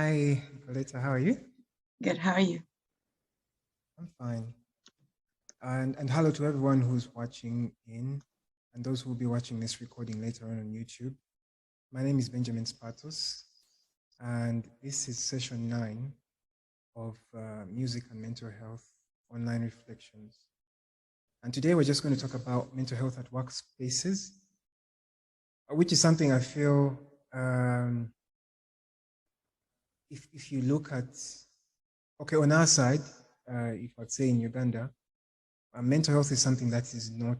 Hi, Nicoletta, how are you? Good. How are you? I'm fine. And hello to everyone who's watching in and those who will be watching this recording later on YouTube. My name is Benjamin Spatos, and this is session 9 of Music and Mental Health Online Reflections. And today we're just going to talk about mental health at workspaces, which is something I feel if you look at, okay, on our side, if I'd say in Uganda, mental health is something that is not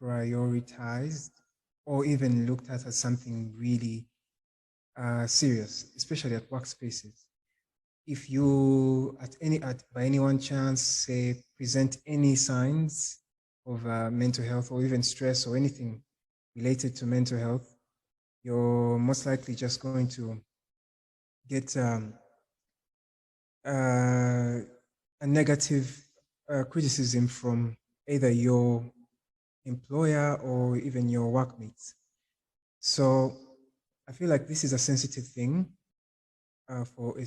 prioritized or even looked at as something really serious, especially at workspaces. If you, by any one chance, say, present any signs of mental health or even stress or anything related to mental health, you're most likely just going to get a negative criticism from either your employer or even your workmates. So I feel like this is a sensitive thing for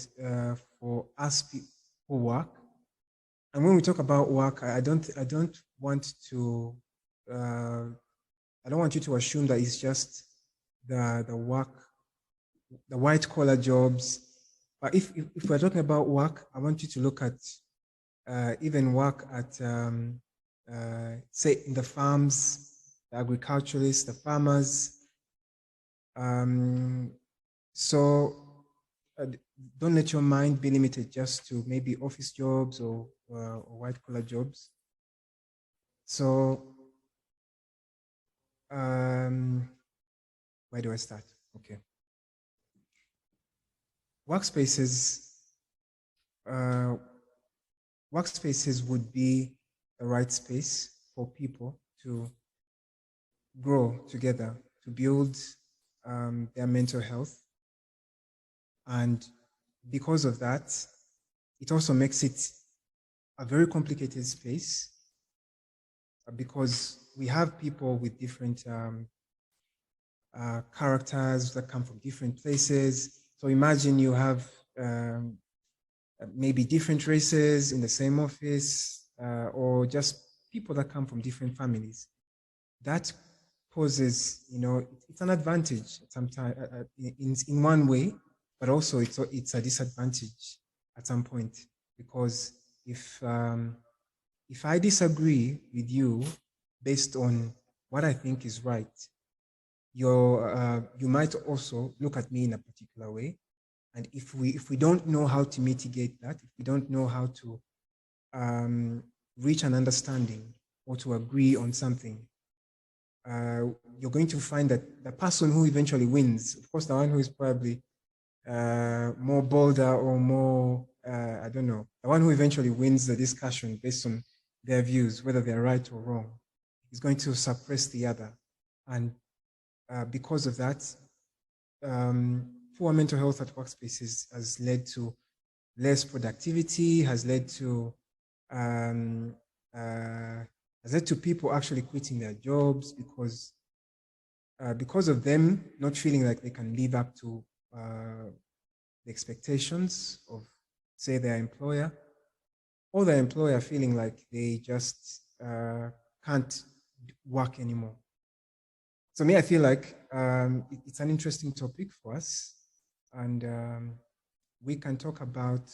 us who work. And when we talk about work, I don't want to I don't want you to assume that it's just the work, the white collar jobs. But if we're talking about work, I want you to look at even work at say in the farms, the agriculturalists, the farmers. So don't let your mind be limited just to maybe office jobs or white collar jobs. So where do I start? Okay. Workspaces would be the right space for people to grow together, to build their mental health. And because of that, it also makes it a very complicated space because we have people with different characters that come from different places. So imagine you have maybe different races in the same office or just people that come from different families. That poses, it's an advantage sometimes in one way, but also it's a disadvantage at some point because if I disagree with you based on what I think is right, you might also look at me in a particular way. And if we don't know how to mitigate that, if we don't know how to reach an understanding or to agree on something, you're going to find that the person who eventually wins, of course, the one who is probably more bolder or more, I don't know, the one who eventually wins the discussion based on their views, whether they're right or wrong, is going to suppress the other. And because of that, poor mental health at workspaces has led to less productivity, has led to people actually quitting their jobs because of them not feeling like they can live up to the expectations of, say, their employer, or their employer feeling like they just can't work anymore. So me, I feel like it's an interesting topic for us, and we can talk about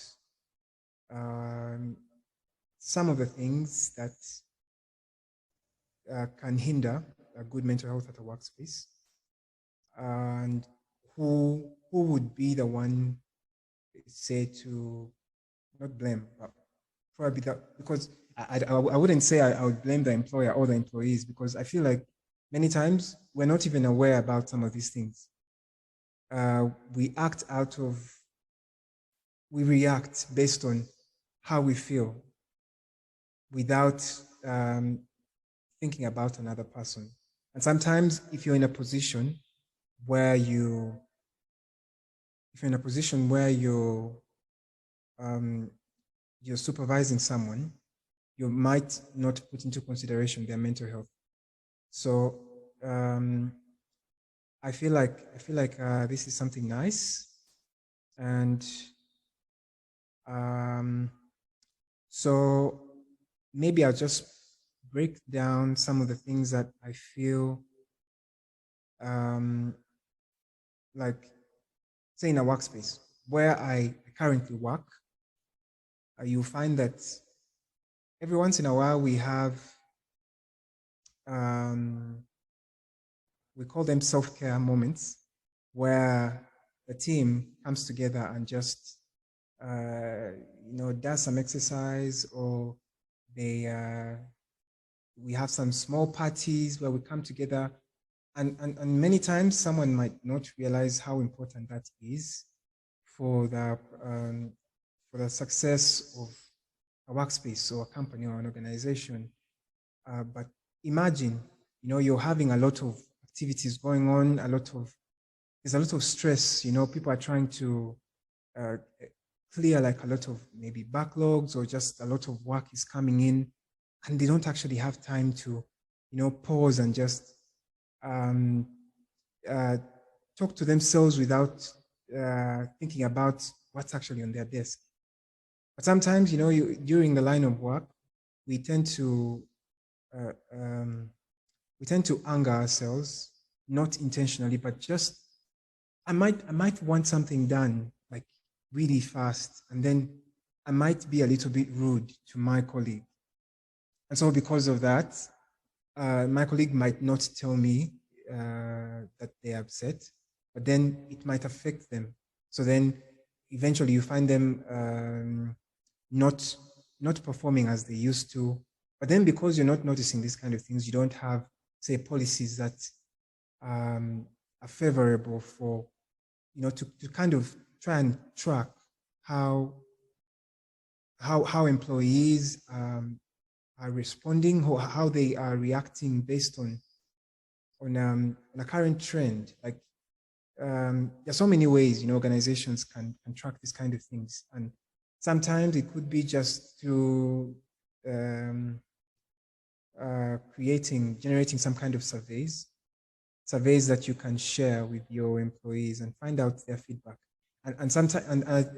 some of the things that can hinder a good mental health at a workspace, and who would be the one, say, to not blame, but probably that, because I wouldn't say I would blame the employer or the employees, because I feel like many times we're not even aware about some of these things. We react based on how we feel without thinking about another person. And sometimes if you're in a position where you're supervising someone, you might not put into consideration their mental health. So I feel like this is something nice, And so maybe I'll just break down some of the things that I feel like, say in a workspace where I currently work, you'll find that every once in a while we have, we call them self-care moments, where the team comes together and just, does some exercise, or we have some small parties where we come together. And many times someone might not realize how important that is for the success of a workspace or a company or an organization. But imagine, you're having a lot of activities going on, there's a lot of stress, people are trying to uh, clear like a lot of maybe backlogs, or just a lot of work is coming in, and they don't actually have time to, pause and just um, uh, talk to themselves without thinking about what's actually on their desk. But sometimes, during the line of work, we tend to uh, um, we tend to anger ourselves, not intentionally, but just I might want something done like really fast, and then I might be a little bit rude to my colleague. And so because of that, my colleague might not tell me that they're upset, but then it might affect them. So then eventually you find them not not performing as they used to. But then because you're not noticing these kind of things, you don't have, say, policies that are favorable for, to kind of try and track how how employees are responding, or how they are reacting based on a current trend. Like there's so many ways, organizations can track these kind of things, and sometimes it could be just through generating some kind of surveys that you can share with your employees and find out their feedback. And sometimes,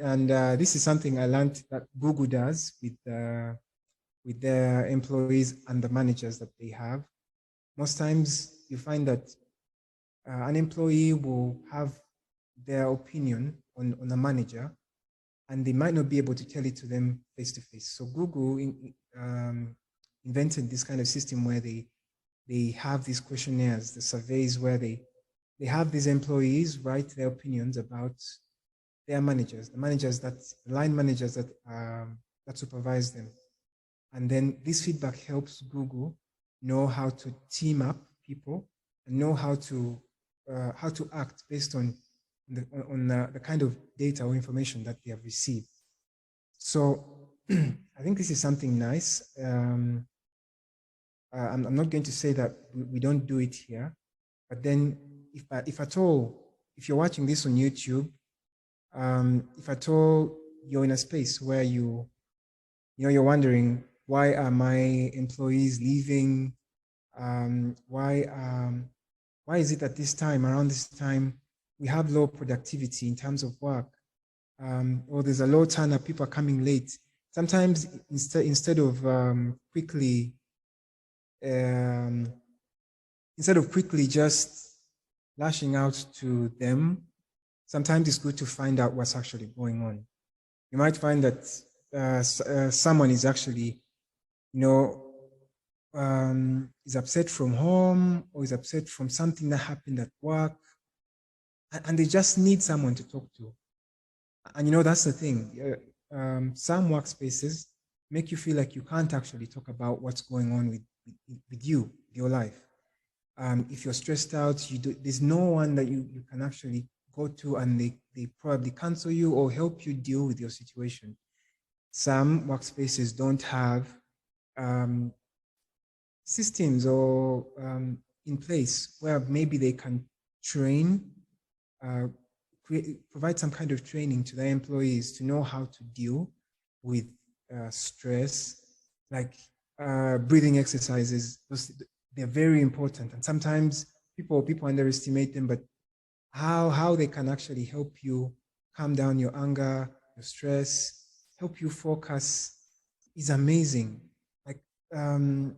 and this is something I learned that Google does with their employees and the managers that they have. Most times you find that an employee will have their opinion on a manager, and they might not be able to tell it to them face to face. So Google invented this kind of system where they have these questionnaires, the surveys, where they have these employees write their opinions about their managers, the line managers that supervise them. And then this feedback helps Google know how to team up people and know how to act based on the kind of data or information that they have received. So I think this is something nice. I'm not going to say that we don't do it here, but then if at all, if you're watching this on YouTube, if at all you're in a space where you're wondering, why are my employees leaving? Why is it at this time, around this time, we have low productivity in terms of work? Or there's a low turnover, people are coming late. Sometimes instead of quickly just lashing out to them, sometimes it's good to find out what's actually going on. You might find that someone is actually, is upset from home, or is upset from something that happened at work, and they just need someone to talk to. And that's the thing. Some workspaces make you feel like you can't actually talk about what's going on with your life. If you're stressed out, there's no one that you can actually go to, and they probably cancel you or help you deal with your situation. Some workspaces don't have systems or in place where maybe they can train, provide some kind of training to their employees to know how to deal with stress, like breathing exercises. They're very important, and sometimes people underestimate them, but how they can actually help you calm down your anger, your stress, help you focus is amazing. Like on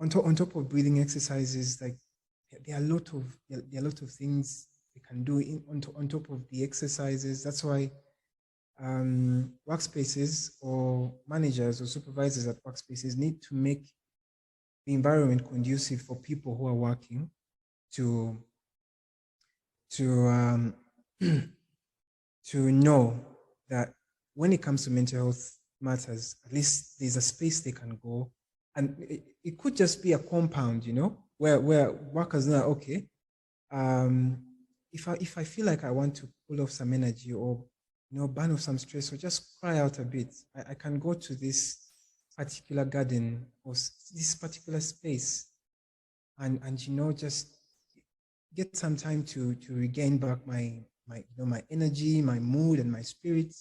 top of breathing exercises, like there are a lot of things they can do on top of the exercises. That's why workspaces or managers or supervisors at workspaces need to make the environment conducive for people who are working to to to know that when it comes to mental health matters, at least there's a space they can go. And it could just be a compound, where workers know, okay, if I feel like I want to pull off some energy or burn off some stress or just cry out a bit, I can go to this particular garden or this particular space and just get some time to regain back my my energy, my mood, and my spirit.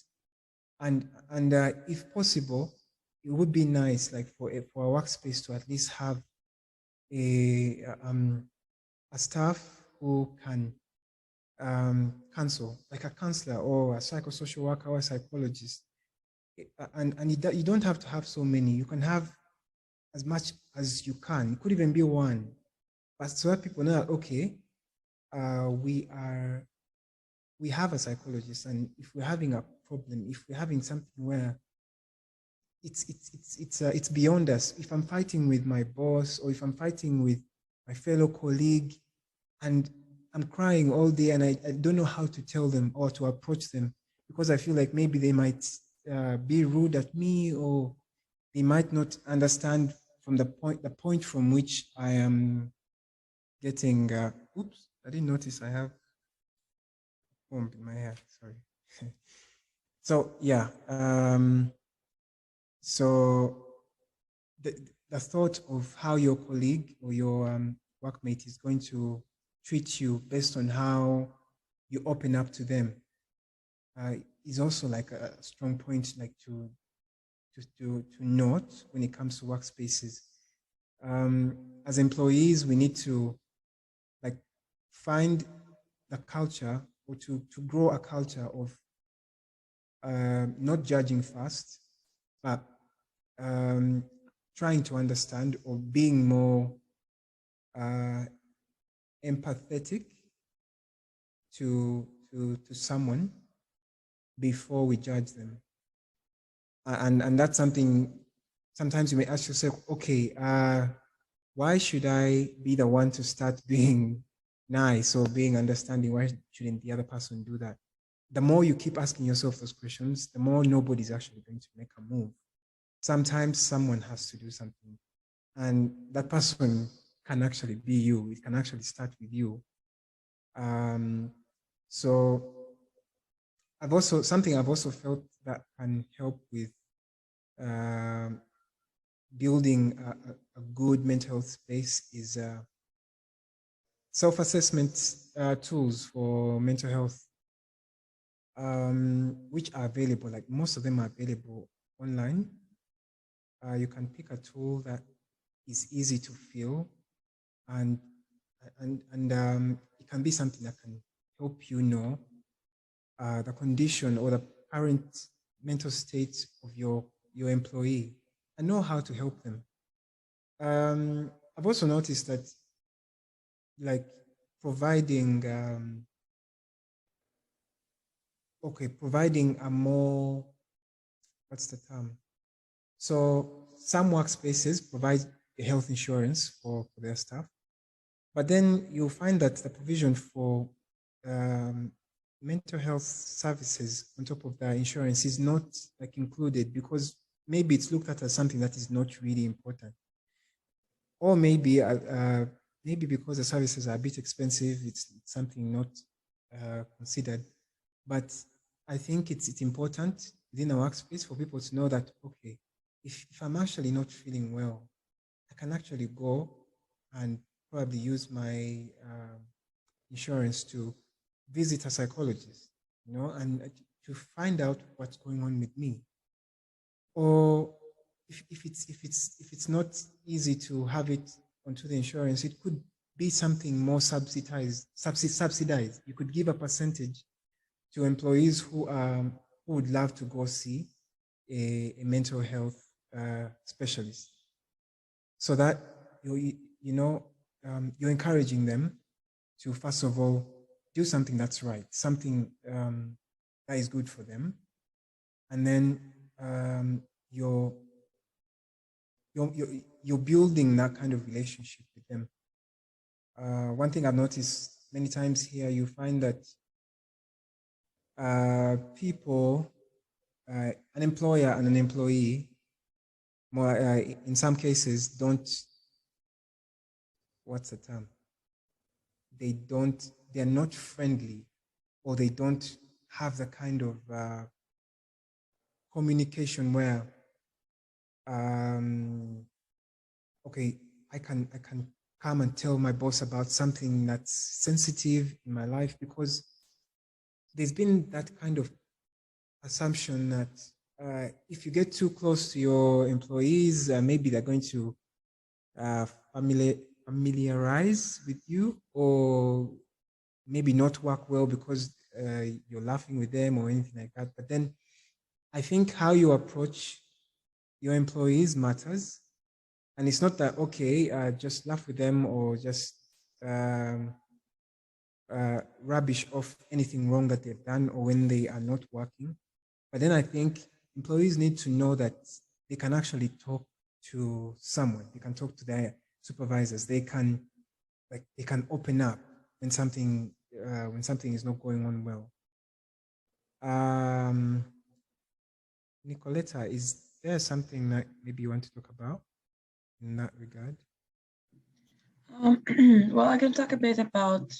And if possible, it would be nice, like for a workspace to at least have a staff who can counsel, like a counselor or a psychosocial worker or a psychologist. And you don't have to have so many. You can have as much as you can. It could even be one, but so that people know, okay, we have a psychologist, and if we're having a problem, if we're having something where it's beyond us, if I'm fighting with my boss or if I'm fighting with my fellow colleague and I'm crying all day and I don't know how to tell them or to approach them because I feel like maybe they might be rude at me or they might not understand from the point from which I am getting oops, I didn't notice I have comb in my hair, sorry. So yeah, so the thought of how your colleague or your workmate is going to treat you based on how you open up to them is also like a strong point, like to note when it comes to workspaces. As employees, we need to like find the culture or to grow a culture of not judging first, but trying to understand or being more empathetic to someone before we judge them. And that's something sometimes you may ask yourself, okay, why should I be the one to start being nice or being understanding? Why shouldn't the other person do that? The more you keep asking yourself those questions, the more nobody's actually going to make a move. Sometimes someone has to do something, and that person can actually be you. It can actually start with you. So I've also felt that can help with building a good mental health space is self-assessment tools for mental health, which are available. Like most of them are available online. You can pick a tool that is easy to fill, and it can be something that can help you know the condition or the current mental state of your employee and know how to help them. I've also noticed that, like, providing providing a more, what's the term? So some workspaces provide a health insurance for their staff, but then you'll find that the provision for mental health services on top of the insurance is not like included because maybe it's looked at as something that is not really important, or maybe because the services are a bit expensive, it's something not considered. But I think it's important within a workspace for people to know that, okay, if I'm actually not feeling well, I can actually go and probably use my insurance to visit a psychologist, and to find out what's going on with me. Or if it's not easy to have it onto the insurance, it could be something more subsidized. You could give a percentage to employees who would love to go see a mental health specialist, so that you know you're encouraging them to first of all do something that's right, something that is good for them, and then you're you're building that kind of relationship with them. One thing I've noticed many times here, you find that people, an employer and an employee, more in some cases, don't. What's the term? They're not friendly, or they don't have the kind of communication where, okay, I can come and tell my boss about something that's sensitive in my life, because there's been that kind of assumption that if you get too close to your employees, maybe they're going to familiarize with you, or maybe not work well because you're laughing with them or anything like that. But then I think how you approach your employees matters. And it's not that, okay, just laugh with them or just rubbish off anything wrong that they've done or when they are not working. But then I think employees need to know that they can actually talk to someone. They can talk to their supervisors. They can open up when something is not going on well. Nicoletta, is there something that maybe you want to talk about in that regard? Well, I can talk a bit about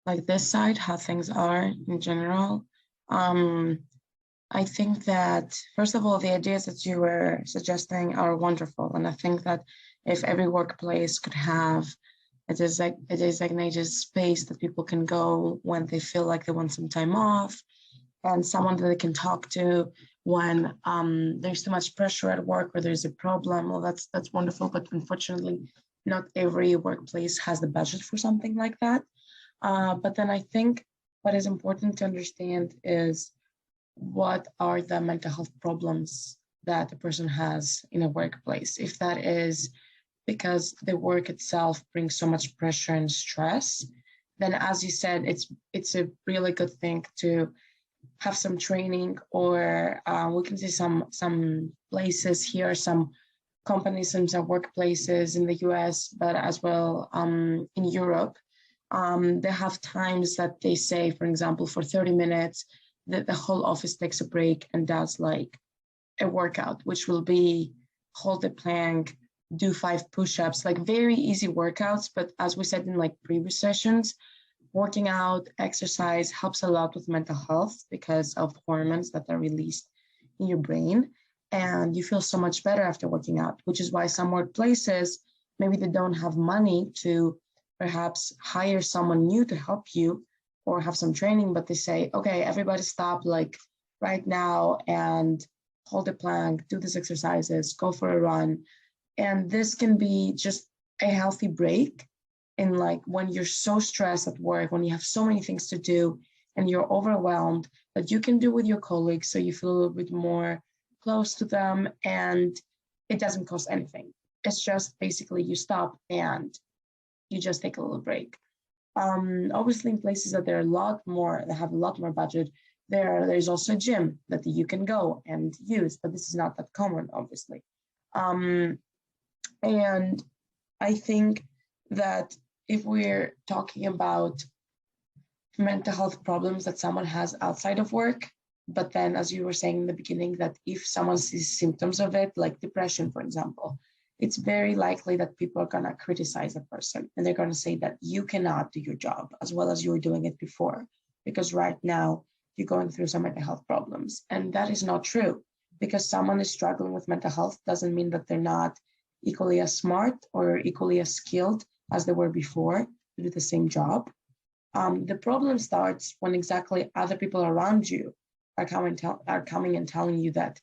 like this side, how things are in general. I think that, first of all, the ideas that you were suggesting are wonderful. And I think that if every workplace could have a designated space that people can go when they feel like they want some time off, and someone that they can talk to when there's too much pressure at work or there's a problem, well, that's wonderful. But unfortunately, not every workplace has the budget for something like that. But then I think what is important to understand is what are the mental health problems that a person has in a workplace. If that is because the work itself brings so much pressure and stress, then as you said, it's a really good thing to have some training, or we can see some places here, some companies and some workplaces in the US, but as well in Europe. They have times that they say, for example, for 30 minutes, that the whole office takes a break and does like a workout, which will be hold the plank, do 5 push-ups, like very easy workouts. But as we said in like previous sessions, working out, exercise helps a lot with mental health because of hormones that are released in your brain. And you feel so much better after working out, which is why some workplaces, maybe they don't have money to perhaps hire someone new to help you or have some training, but they say, okay, everybody stop like right now and hold a plank, do these exercises, go for a run. And this can be just a healthy break in like when you're so stressed at work, when you have so many things to do and you're overwhelmed, that you can do with your colleagues so you feel a little bit more close to them, and it doesn't cost anything. It's just basically you stop and you just take a little break. Obviously, in places that there are that have a lot more budget, there's also a gym that you can go and use, but this is not that common, obviously. And I think that if we're talking about mental health problems that someone has outside of work, but then as you were saying in the beginning, that if someone sees symptoms of it, like depression, for example, it's very likely that people are going to criticize a person and they're going to say that you cannot do your job as well as you were doing it before, because right now you're going through some mental health problems. And that is not true. Because someone is struggling with mental health doesn't mean that they're not equally as smart or equally as skilled as they were before to do the same job. The problem starts when exactly other people around you are coming and telling you that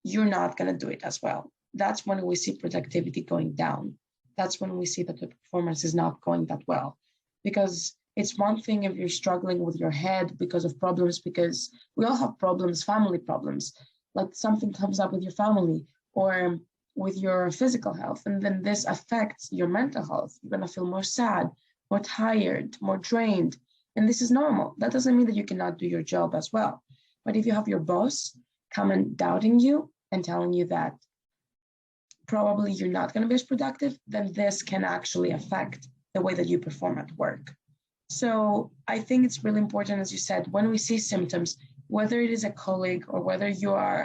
you're not going to do it as well. That's when we see productivity going down. That's when we see that the performance is not going that well. Because It's one thing if you're struggling with your head because of problems, because we all have problems, family problems, like something comes up with your family or with your physical health, and then this affects your mental health. You're going to feel more sad, more tired, more drained. And this is normal. That doesn't mean that you cannot do your job as well. But if you have your boss come and doubting you and telling you that probably you're not going to be as productive, then this can actually affect the way that you perform at work. So I think it's really important, as you said, when we see symptoms, whether it is a colleague or whether you are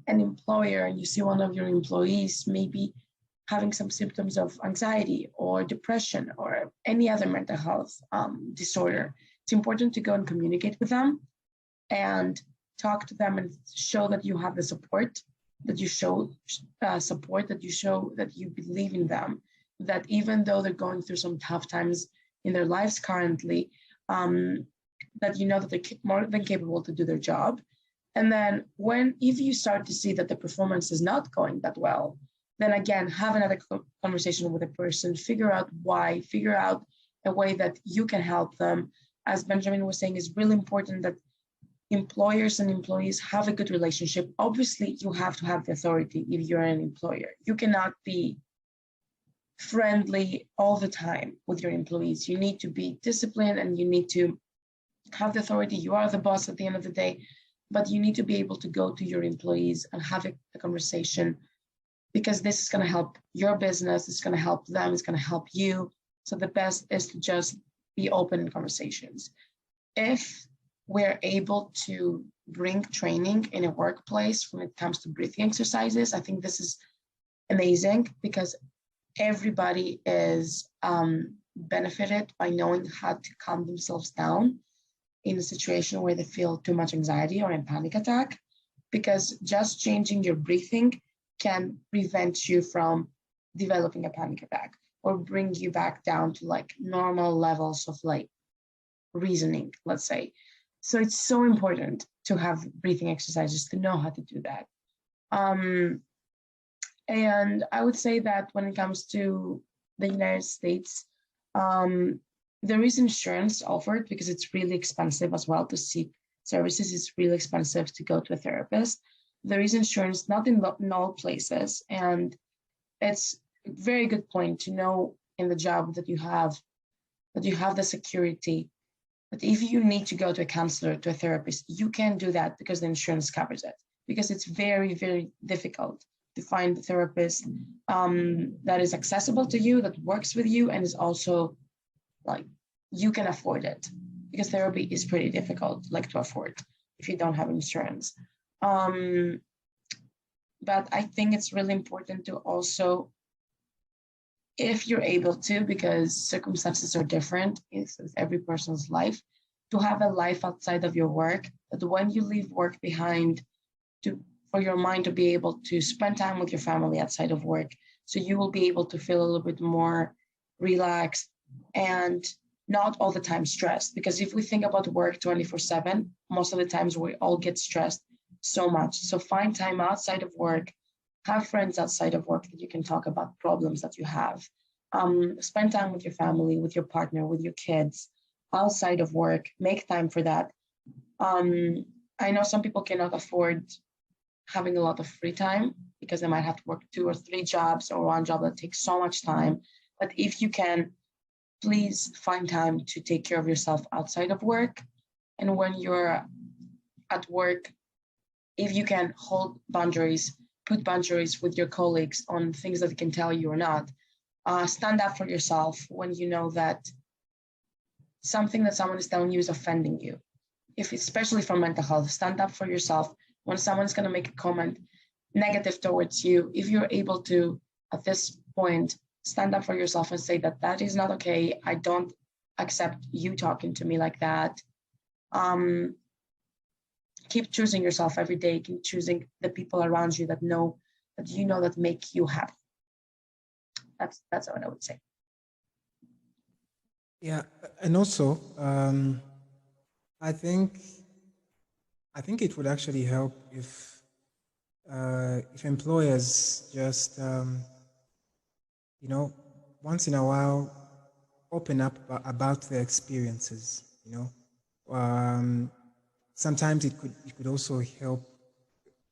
an employer and you see one of your employees maybe having some symptoms of anxiety or depression or any other mental health disorder, it's important to go and communicate with them and talk to them and show that you have the support, that you show support, that you show that you believe in them, that even though they're going through some tough times in their lives currently, that you know that they're more than capable to do their job. And then if you start to see that the performance is not going that well, then again, have another conversation with a person, figure out why, figure out a way that you can help them. As Benjamin was saying, it's really important that employers and employees have a good relationship. Obviously, you have to have the authority if you're an employer. You cannot be friendly all the time with your employees. You need to be disciplined and you need to have the authority. You are the boss at the end of the day, but you need to be able to go to your employees and have a conversation, because this is going to help your business. It's going to help them. It's going to help you. So the best is to just be open in conversations. If we're able to bring training in a workplace when it comes to breathing exercises, I think this is amazing, because everybody is benefited by knowing how to calm themselves down in a situation where they feel too much anxiety or a panic attack, because just changing your breathing can prevent you from developing a panic attack or bring you back down to like normal levels of like reasoning, let's say. So it's so important to have breathing exercises, to know how to do that. And I would say that when it comes to the United States, there is insurance offered, because it's really expensive as well to seek services. It's really expensive to go to a therapist. There is insurance, not in all places. And it's a very good point to know in the job that you have the security. But if you need to go to a counselor, to a therapist, you can do that because the insurance covers it. Because it's very, very difficult to find a therapist that is accessible to you, that works with you, and is also like you can afford it. Because therapy is pretty difficult, like to afford if you don't have insurance. But I think it's really important to also, if you're able to, because circumstances are different with every person's life, to have a life outside of your work, that when you leave work behind, for your mind to be able to spend time with your family outside of work, so you will be able to feel a little bit more relaxed and not all the time stressed. Because if we think about work 24/7, most of the times we all get stressed so much. So find time outside of work, have friends outside of work that you can talk about problems that you have. Spend time with your family, with your partner, with your kids, outside of work. Make time for that. I know some people cannot afford having a lot of free time because they might have to work 2 or 3 jobs or one job that takes so much time. But if you can, please find time to take care of yourself outside of work. And when you're at work, if you can hold boundaries, put boundaries with your colleagues on things that they can tell you or not. Stand up for yourself when you know that something that someone is telling you is offending you. Especially for mental health, stand up for yourself. When someone's going to make a comment negative towards you, if you're able to, at this point, stand up for yourself and say that that is not okay. I don't accept you talking to me like that. Keep choosing yourself every day. Keep choosing the people around you that that make you happy. That's what I would say. Yeah, and also, I think it would actually help if employers just once in a while, open up about their experiences. Sometimes it could also help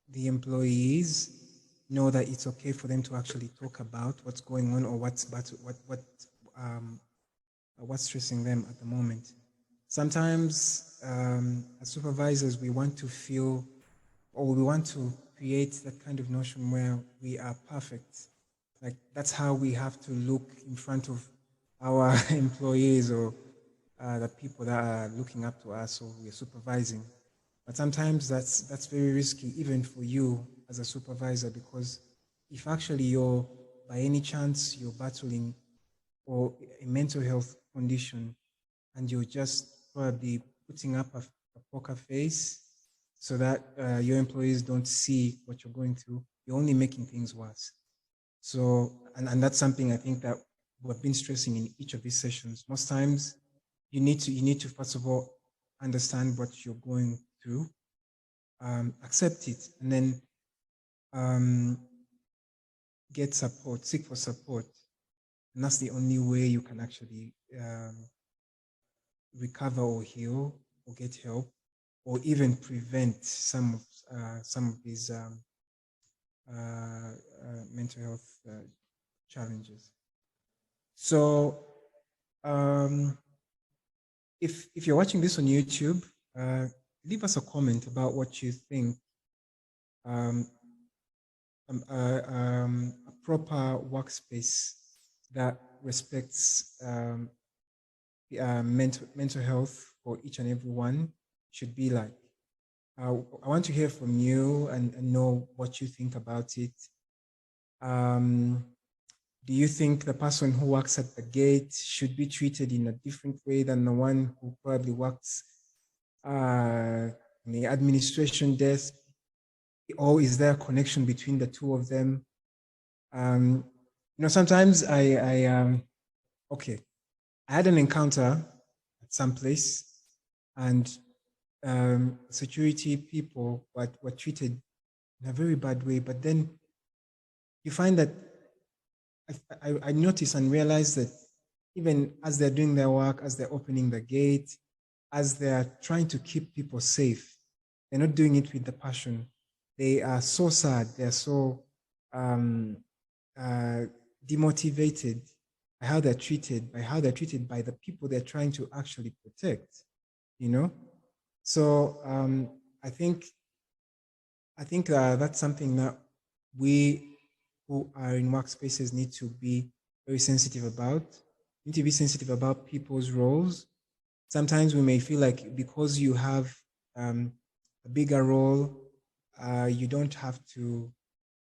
the employees know that it's okay for them to actually talk about what's going on or what's stressing them at the moment. Sometimes, as supervisors, we want to feel, or we want to create that kind of notion where we are perfect. Like that's how we have to look in front of our employees or the people that are looking up to us or we're supervising. But sometimes that's very risky, even for you as a supervisor, because if actually you're by any chance you're battling or a mental health condition and you're just probably putting up a poker face so that your employees don't see what you're going through, you're only making things worse. So, and that's something I think that we've been stressing in each of these sessions. Most times, you need to first of all understand what you're going through, accept it, and then get support, seek for support, and that's the only way you can actually recover or heal or get help or even prevent some of these mental health challenges. So if you're watching this on YouTube, leave us a comment about what you think a proper workspace that respects mental health for each and every one should be like. I want to hear from you and know what you think about it. Do you think the person who works at the gate should be treated in a different way than the one who probably works in the administration desk? Or is there a connection between the two of them? Sometimes okay, I had an encounter at some place and security people were treated in a very bad way. But then you find that I noticed and realized that even as they're doing their work, as they're opening the gate, as they're trying to keep people safe, they're not doing it with the passion. They are so sad. They're so demotivated by how they're treated, by the people they're trying to actually protect, So I think that's something that we who are in workspaces need to be very sensitive about. Need to be sensitive about people's roles. Sometimes we may feel like because you have a bigger role, you don't have to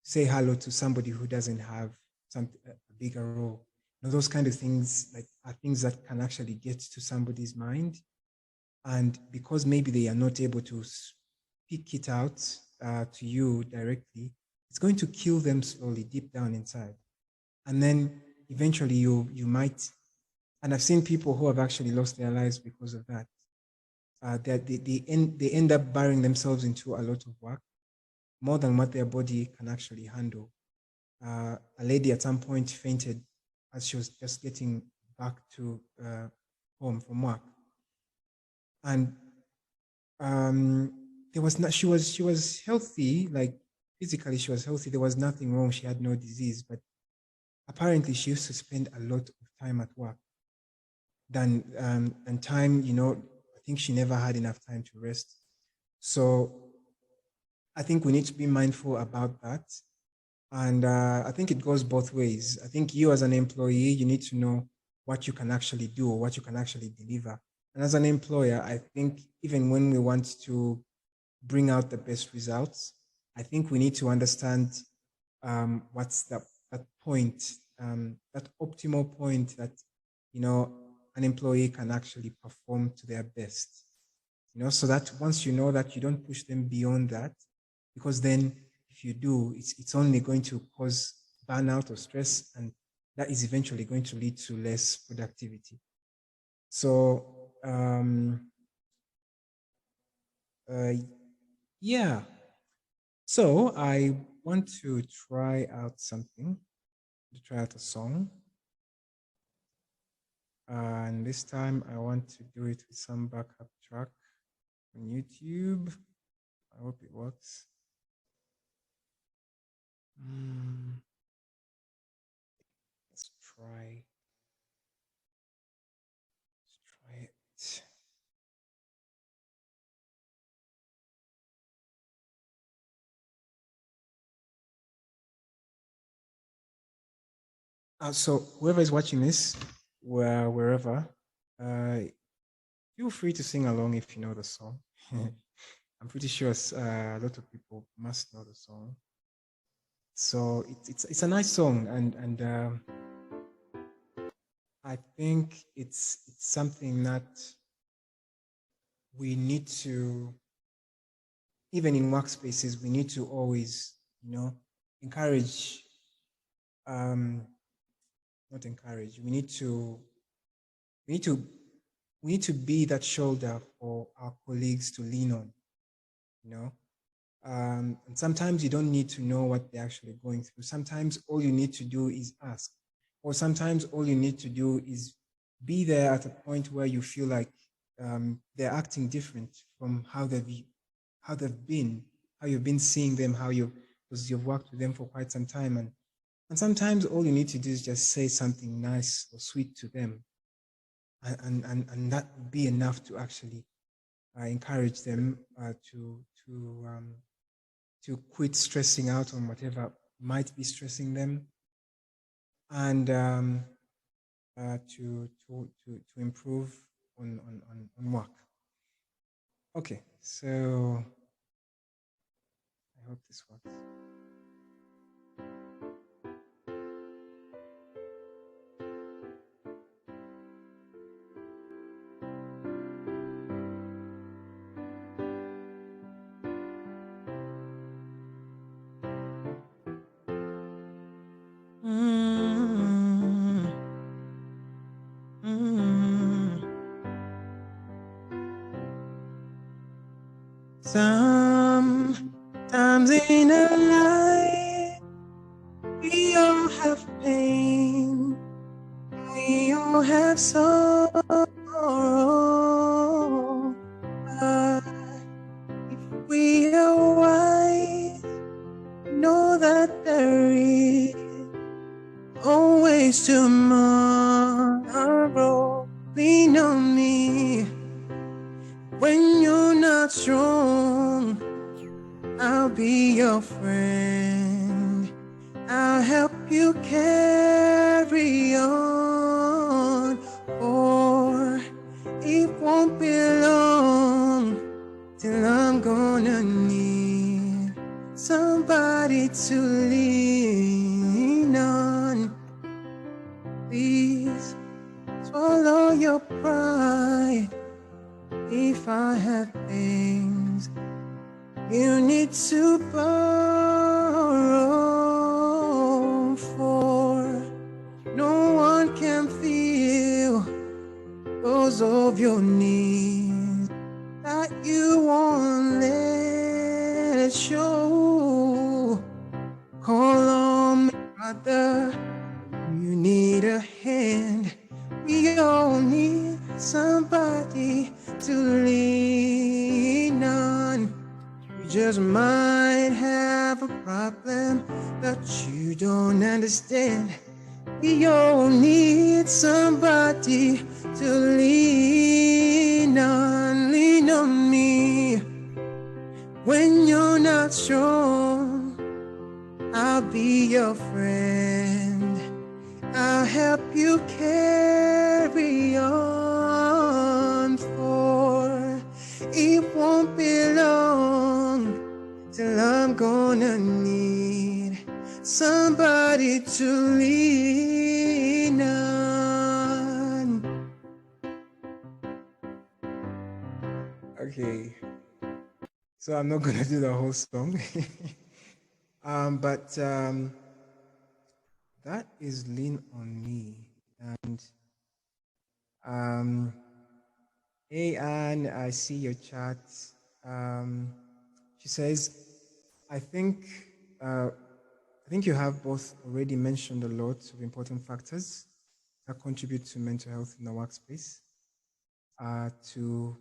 say hello to somebody who doesn't have a bigger role. Those kind of things are things that can actually get to somebody's mind. And because maybe they are not able to speak it out to you directly, it's going to kill them slowly deep down inside. And then eventually you might, and I've seen people who have actually lost their lives because of that. They end up burying themselves into a lot of work, more than what their body can actually handle. A lady at some point fainted as she was just getting back to home from work. And she was healthy, like physically she was healthy. There was nothing wrong. She had no disease, but apparently she used to spend a lot of time at work. And time, I think she never had enough time to rest. So I think we need to be mindful about that. And I think it goes both ways. I think you as an employee, you need to know what you can actually do or what you can actually deliver. And as an employer, I think even when we want to bring out the best results, I think we need to understand what's that point, that optimal point that, an employee can actually perform to their best. So that once you know that, you don't push them beyond that, because then if you do, it's only going to cause burnout or stress, and that is eventually going to lead to less productivity. So yeah. So I want to try out something, to try out a song. And this time I want to do it with some backup track on YouTube. I hope it works. Let's try. Let's try it. So whoever is watching this, wherever, feel free to sing along if you know the song. I'm pretty sure a lot of people must know the song. So it's a nice song, and I think it's something that we need to, even in workspaces, we need to always, encourage. Not encourage. We need to we need to be that shoulder for our colleagues to lean on. You know, and sometimes you don't need to know what they're actually going through. Sometimes all you need to do is ask, or sometimes all you need to do is be there at a point where you feel like they're acting different from how they've been, how you've been seeing them, because you've worked with them for quite some time, and sometimes all you need to do is just say something nice or sweet to them, and that would be enough to actually encourage them to quit stressing out on whatever might be stressing them, and to improve on work. Okay, so I hope this works. Sometimes in our life, we all have pain, we all have sorrow. But if we are wise, know that there is always tomorrow. Lean on me when you're not strong. I'll be your friend. I'll help you carry on. Or it won't be long till I'm gonna need somebody to lean on. Please swallow your pride. If I have things you need to borrow, for no one can feel those of your needs that you won't let show. Call on me, brother, you need a hand. We all need somebody to lean on. You just might have a problem that you don't understand. We all need somebody to lean on. Lean on me when you're not strong. I'll be your friend. I'll help you carry on, for it won't be long till I'm gonna need somebody to lean on. Okay, so I'm not gonna do the whole song, but that is Lean on Me. And hey Anne, I see your chat. She says, I think I think you have both already mentioned a lot of important factors. that contribute to mental health in the workspace. To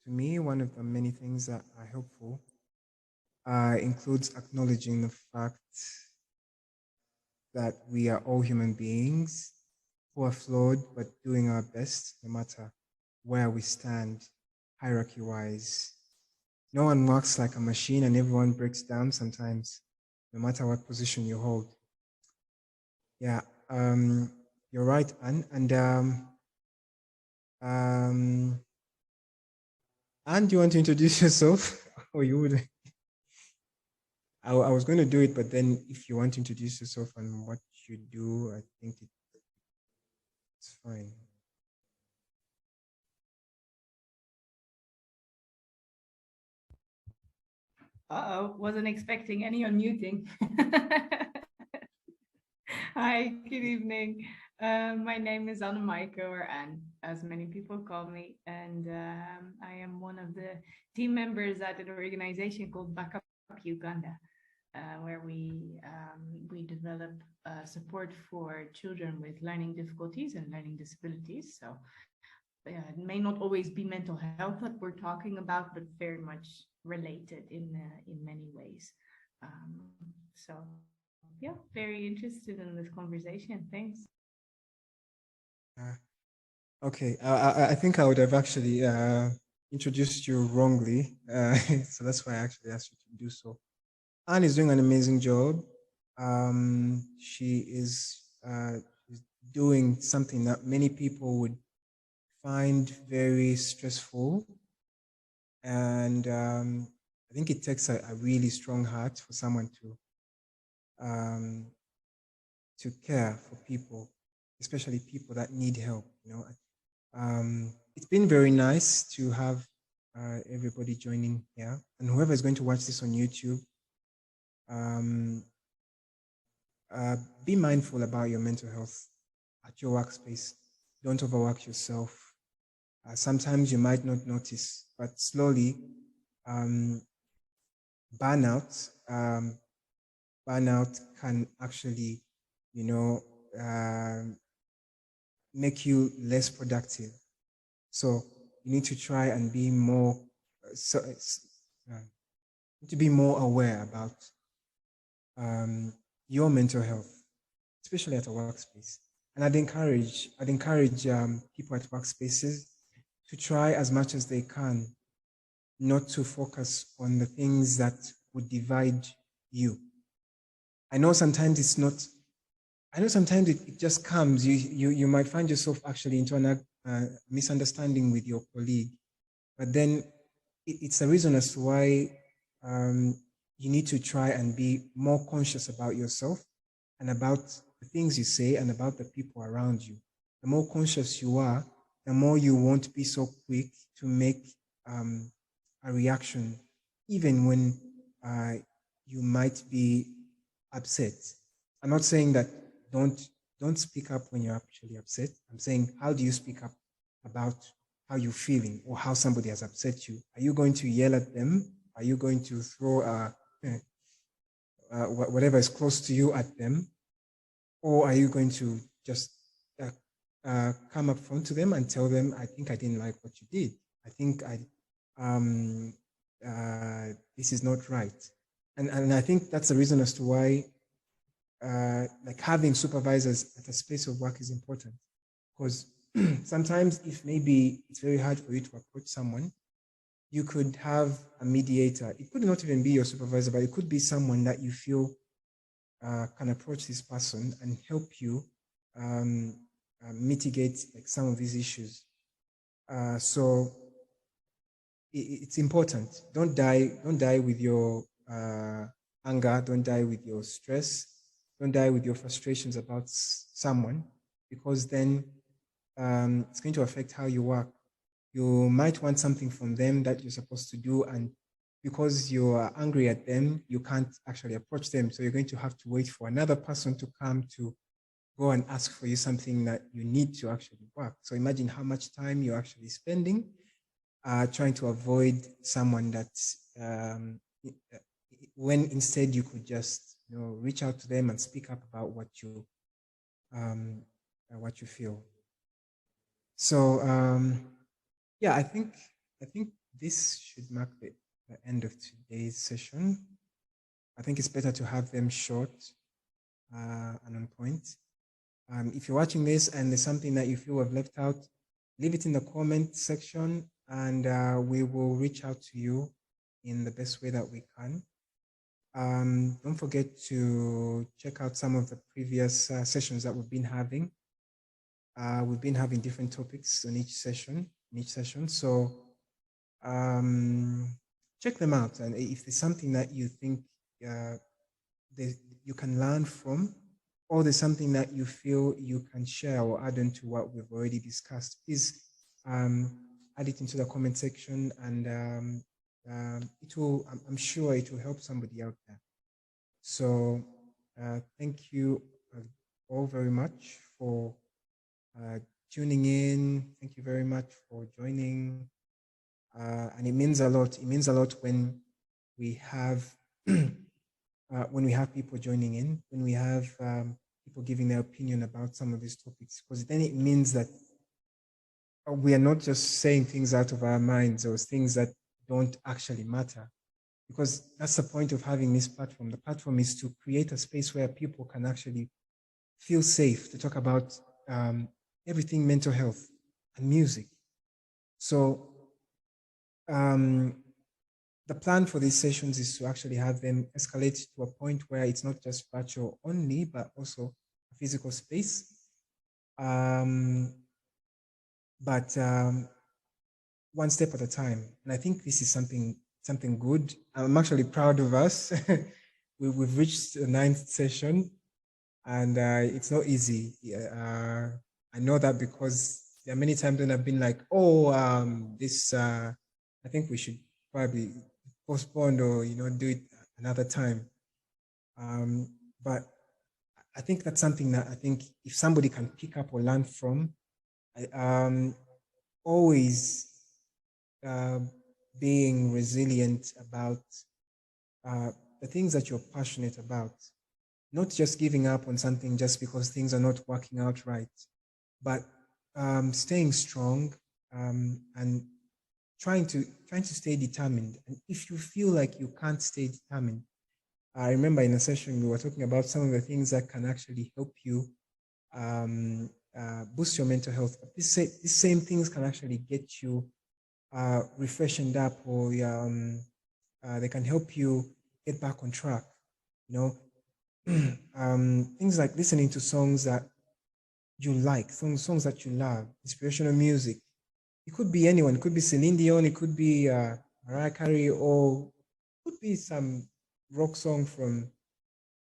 me, one of the many things that are helpful includes acknowledging the fact that we are all human beings who are flawed but doing our best no matter where we stand hierarchy wise. No one works like a machine and everyone breaks down sometimes, no matter what position you hold. Yeah, you're right, Anne. Um, Anne, do you want to introduce yourself? Or you would? I was going to do it, but then if you want to introduce yourself and what you do, I think it's fine. Uh-oh, wasn't expecting any unmuting. Hi, good evening. My name is Annemaike, or Anne, as many people call me, and I am one of the team members at an organization called Backup Uganda, where we develop support for children with learning difficulties and learning disabilities. So it may not always be mental health that we're talking about, but very much related in many ways. So yeah, very interested in this conversation. Thanks. Okay, I think I would have actually introduced you wrongly, so that's why I actually asked you to do so. Anne is doing an amazing job. She is doing something that many people would find very stressful, and I think it takes a really strong heart for someone to care for people, especially people that need help. You know, it's been very nice to have everybody joining here, and whoever is going to watch this on YouTube, be mindful about your mental health at your workspace. Don't overwork yourself. Sometimes you might not notice, but slowly, burnout can actually, you know, make you less productive. So you need to try and be more, to be more aware about your mental health, especially at a workspace. And I'd encourage people at workspaces to try as much as they can not to focus on the things that would divide you. I know sometimes it's not. I know sometimes it just comes. You might find yourself actually into a misunderstanding with your colleague, but then it's a reason as to why you need to try and be more conscious about yourself and about the things you say and about the people around you. The more conscious you are, the more you won't be so quick to make a reaction, even when you might be upset. I'm not saying that don't speak up when you're actually upset. I'm saying, how do you speak up about how you're feeling or how somebody has upset you? Are you going to yell at them? Are you going to throw whatever is close to you at them? Or are you going to just come up front to them and tell them, I think I didn't like what you did. I think this is not right. And I think that's the reason as to why like having supervisors at a space of work is important. Because sometimes if maybe it's very hard for you to approach someone, you could have a mediator. It could not even be your supervisor, but it could be someone that you feel can approach this person and help you mitigate like some of these issues. So it's important. Don't die with your anger. Don't die with your stress. Don't die with your frustrations about someone, because then it's going to affect how you work. You might want something from them that you're supposed to do, and because you are angry at them, you can't actually approach them. So you're going to have to wait for another person to come to go and ask for you something that you need to actually work. So imagine how much time you're actually spending trying to avoid someone that's when instead you could just reach out to them and speak up about what you what you feel. So yeah, I think this should mark the end of today's session. I think it's better to have them short and on point. If you're watching this and there's something that you feel I've left out, leave it in the comment section and we will reach out to you in the best way that we can. Don't forget to check out some of the previous sessions that we've been having. We've been having different topics on each session, So check them out. And if there's something that you think you can learn from, or there's something that you feel you can share or add on to what we've already discussed, please add it into the comment section, and I'm sure it will help somebody out there. So thank you all very much for tuning in. Thank you very much for joining. And it means a lot. It means a lot when we have people joining in, when we have people giving their opinion about some of these topics, because then it means that we are not just saying things out of our minds or things that don't actually matter, because that's the point of having this platform. The platform is to create a space where people can actually feel safe to talk about everything mental health and music. So the plan for these sessions is to actually have them escalate to a point where it's not just virtual only, but also a physical space. But one step at a time. And I think this is something good. I'm actually proud of us. We've reached the 9th session, and it's not easy. I know that because there are many times when I've been like, oh, I think we should probably postpone or do it another time. But I think that's something that I think if somebody can pick up or learn from, always being resilient about the things that you're passionate about, not just giving up on something just because things are not working out right, but staying strong and trying to stay determined. And if you feel like you can't stay determined, I remember in a session we were talking about some of the things that can actually help you boost your mental health. But these same things can actually get you refreshened up, or they can help you get back on track. Things like listening to songs that you like, songs that you love, inspirational music. It could be anyone. It could be Celine Dion. It could be Mariah Carey, or it could be some rock song from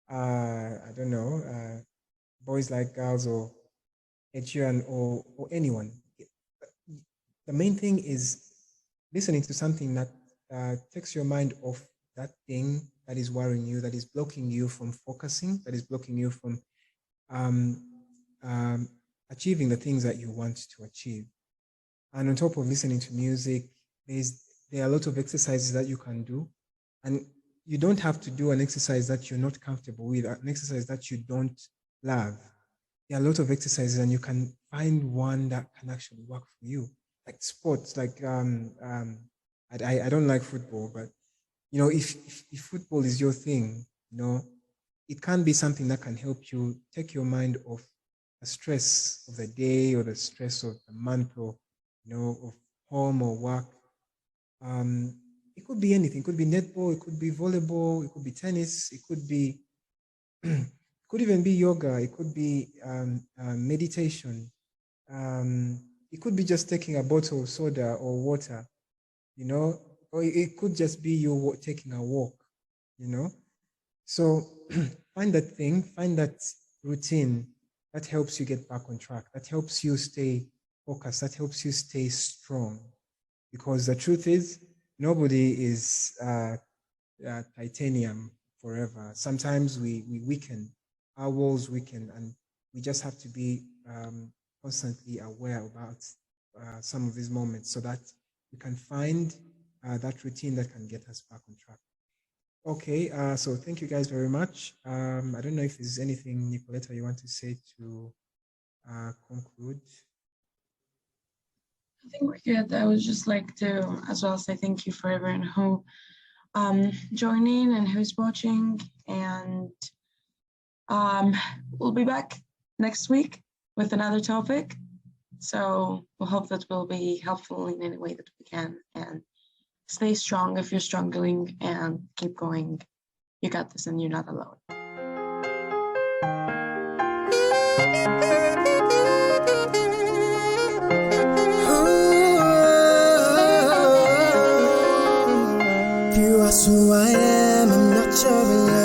I don't know, Boys Like Girls or Ed Sheeran or anyone. The main thing is listening to something that takes your mind off that thing that is worrying you, that is blocking you from focusing, that is blocking you from achieving the things that you want to achieve. And on top of listening to music, there are a lot of exercises that you can do. And you don't have to do an exercise that you're not comfortable with, an exercise that you don't love. There are a lot of exercises, and you can find one that can actually work for you. Like sports, like I don't like football, but if football is your thing, it can be something that can help you take your mind off the stress of the day or the stress of the month, or of home or work. It could be anything. It could be netball, it could be volleyball, it could be tennis, it could be it could even be yoga, it could be meditation. It could be just taking a bottle of soda or water, or it could just be you taking a walk, So find that thing, find that routine that helps you get back on track, that helps you stay focused, that helps you stay strong. Because the truth is, nobody is titanium forever. Sometimes we weaken, our walls weaken, and we just have to be constantly aware about some of these moments, so that we can find that routine that can get us back on track. Okay, so thank you guys very much. I don't know if there's anything, Nicoletta, you want to say to conclude? I think we're good. I would just like to as well say thank you for everyone who joined in and who's watching, and we'll be back next week with another topic. So we'll hope that we'll be helpful in any way that we can, and stay strong if you're struggling, and keep going. You got this and you're not alone. If you ask who I am, I'm not sure.